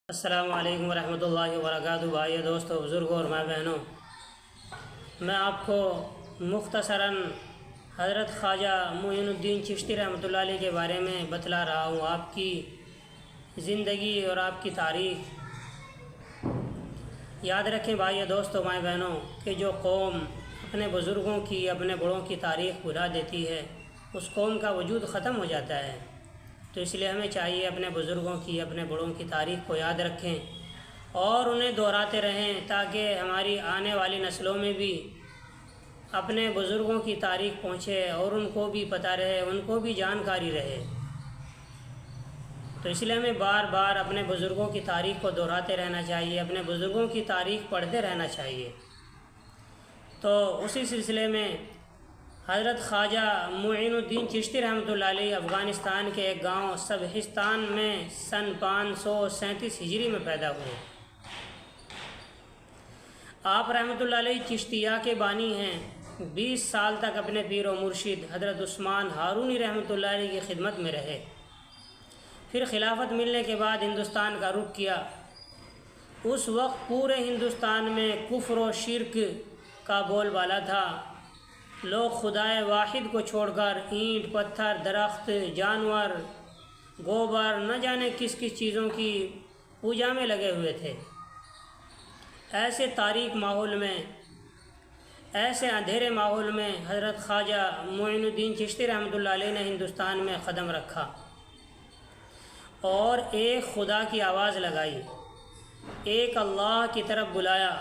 السلام علیکم ورحمۃ اللہ وبرکاتہ۔ بھائی دوستو، بزرگوں اور ماں بہنوں، میں آپ کو مختصراً حضرت خواجہ معین الدین چشتی رحمۃ اللہ علیہ کے بارے میں بتلا رہا ہوں، آپ کی زندگی اور آپ کی تاریخ۔ یاد رکھیں بھائی دوستو، ماں بہنوں، کہ جو قوم اپنے بزرگوں کی، اپنے بڑوں کی تاریخ بھلا دیتی ہے، اس قوم کا وجود ختم ہو جاتا ہے۔ تو اس لیے ہمیں چاہیے اپنے بزرگوں کی، اپنے بڑوں کی تاریخ کو یاد رکھیں اور انہیں دہراتے رہیں، تاکہ ہماری آنے والی نسلوں میں بھی اپنے بزرگوں کی تاریخ پہنچے اور ان کو بھی پتہ رہے، ان کو بھی جانکاری رہے۔ تو اس لیے ہمیں بار بار اپنے بزرگوں کی تاریخ کو دہراتے رہنا چاہیے، اپنے بزرگوں کی تاریخ پڑھتے رہنا چاہیے۔ تو اسی سلسلے میں حضرت خواجہ معین الدین چشتی رحمۃ اللہ علیہ افغانستان کے ایک گاؤں سبہستان میں سن 537 ہجری میں پیدا ہوئے۔ آپ رحمۃ اللہ علیہ چشتیہ کے بانی ہیں۔ 20 سال تک اپنے پیر و مرشد حضرت عثمان ہارونی رحمۃ اللہ علیہ کی خدمت میں رہے۔ پھر خلافت ملنے کے بعد ہندوستان کا رخ کیا۔ اس وقت پورے ہندوستان میں کفر و شرک کا بول بالا تھا۔ لوگ خدائے واحد کو چھوڑ کر اینٹ، پتھر، درخت، جانور، گوبر، نہ جانے کس کس چیزوں کی پوجا میں لگے ہوئے تھے۔ ایسے تاریک ماحول میں، ایسے اندھیرے ماحول میں حضرت خواجہ معین الدین چشتی رحمۃ اللہ علیہ نے ہندوستان میں قدم رکھا اور ایک خدا کی آواز لگائی، ایک اللہ کی طرف بلایا،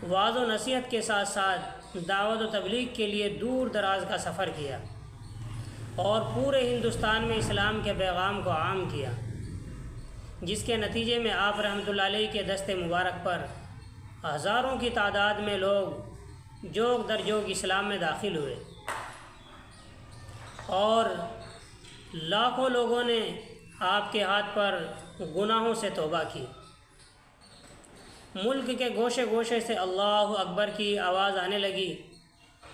وعظ و نصیحت کے ساتھ ساتھ دعوت و تبلیغ کے لیے دور دراز کا سفر کیا اور پورے ہندوستان میں اسلام کے پیغام کو عام کیا، جس کے نتیجے میں آپ رحمۃ اللہ علیہ کے دست مبارک پر ہزاروں کی تعداد میں لوگ جوگ در جوگ اسلام میں داخل ہوئے اور لاکھوں لوگوں نے آپ کے ہاتھ پر گناہوں سے توبہ کی۔ ملک کے گوشے گوشے سے اللہ اکبر کی آواز آنے لگی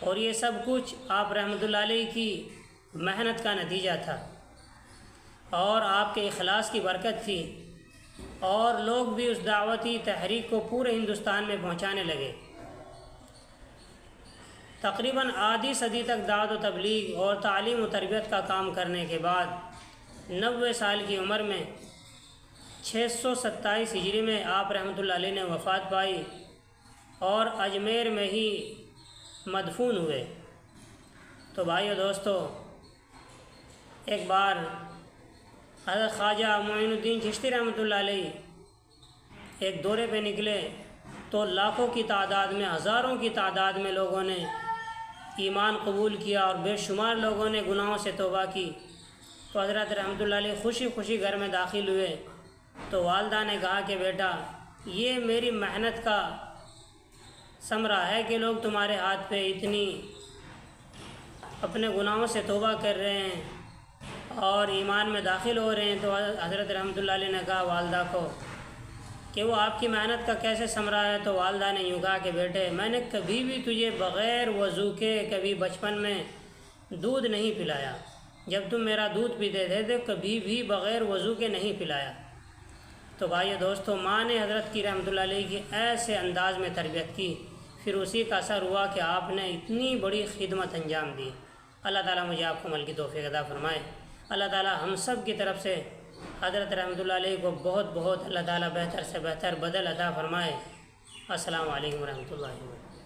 اور یہ سب کچھ آپ رحمۃ اللہ علیہ کی محنت کا نتیجہ تھا اور آپ کے اخلاص کی برکت تھی، اور لوگ بھی اس دعوتی تحریک کو پورے ہندوستان میں پہنچانے لگے۔ تقریباً آدھی صدی تک دعوت و تبلیغ اور تعلیم و تربیت کا کام کرنے کے بعد 90 سال کی عمر میں 627 ہجری میں آپ رحمۃ اللہ علیہ نے وفات پائی اور اجمیر میں ہی مدفون ہوئے۔ تو بھائیو دوستو، ایک بار حضرت خواجہ معین الدین چشتی رحمۃ اللہ علیہ ایک دورے پہ نکلے تو لاکھوں کی تعداد میں، ہزاروں کی تعداد میں لوگوں نے ایمان قبول کیا اور بے شمار لوگوں نے گناہوں سے توبہ کی۔ تو حضرت رحمۃ اللہ علیہ خوشی خوشی گھر میں داخل ہوئے تو والدہ نے کہا کہ بیٹا، یہ میری محنت کا ثمرہ ہے کہ لوگ تمہارے ہاتھ پہ اتنی اپنے گناہوں سے توبہ کر رہے ہیں اور ایمان میں داخل ہو رہے ہیں۔ تو حضرت رحمۃ اللہ علیہ نے کہا والدہ کو کہ وہ آپ کی محنت کا کیسے ثمرہ ہے؟ تو والدہ نے یوں کہا کہ بیٹے، میں نے کبھی بھی تجھے بغیر وضو کے کبھی بچپن میں دودھ نہیں پلایا، جب تم میرا دودھ پیتے تھے تو کبھی بھی بغیر وضو کے نہیں پلایا۔ تو بھائی دوستو، ماں نے حضرت کی رحمۃ اللہ علیہ کی ایسے انداز میں تربیت کی، پھر اسی کا اثر ہوا کہ آپ نے اتنی بڑی خدمت انجام دی۔ اللہ تعالیٰ مجھے آپ کو عمل کی توفیق عطا فرمائے۔ اللہ تعالیٰ ہم سب کی طرف سے حضرت رحمۃ اللہ علیہ کو بہت بہت اللہ تعالیٰ بہتر سے بہتر بدل عطا فرمائے۔ السلام علیکم ورحمۃ اللہ وبرکاتہ۔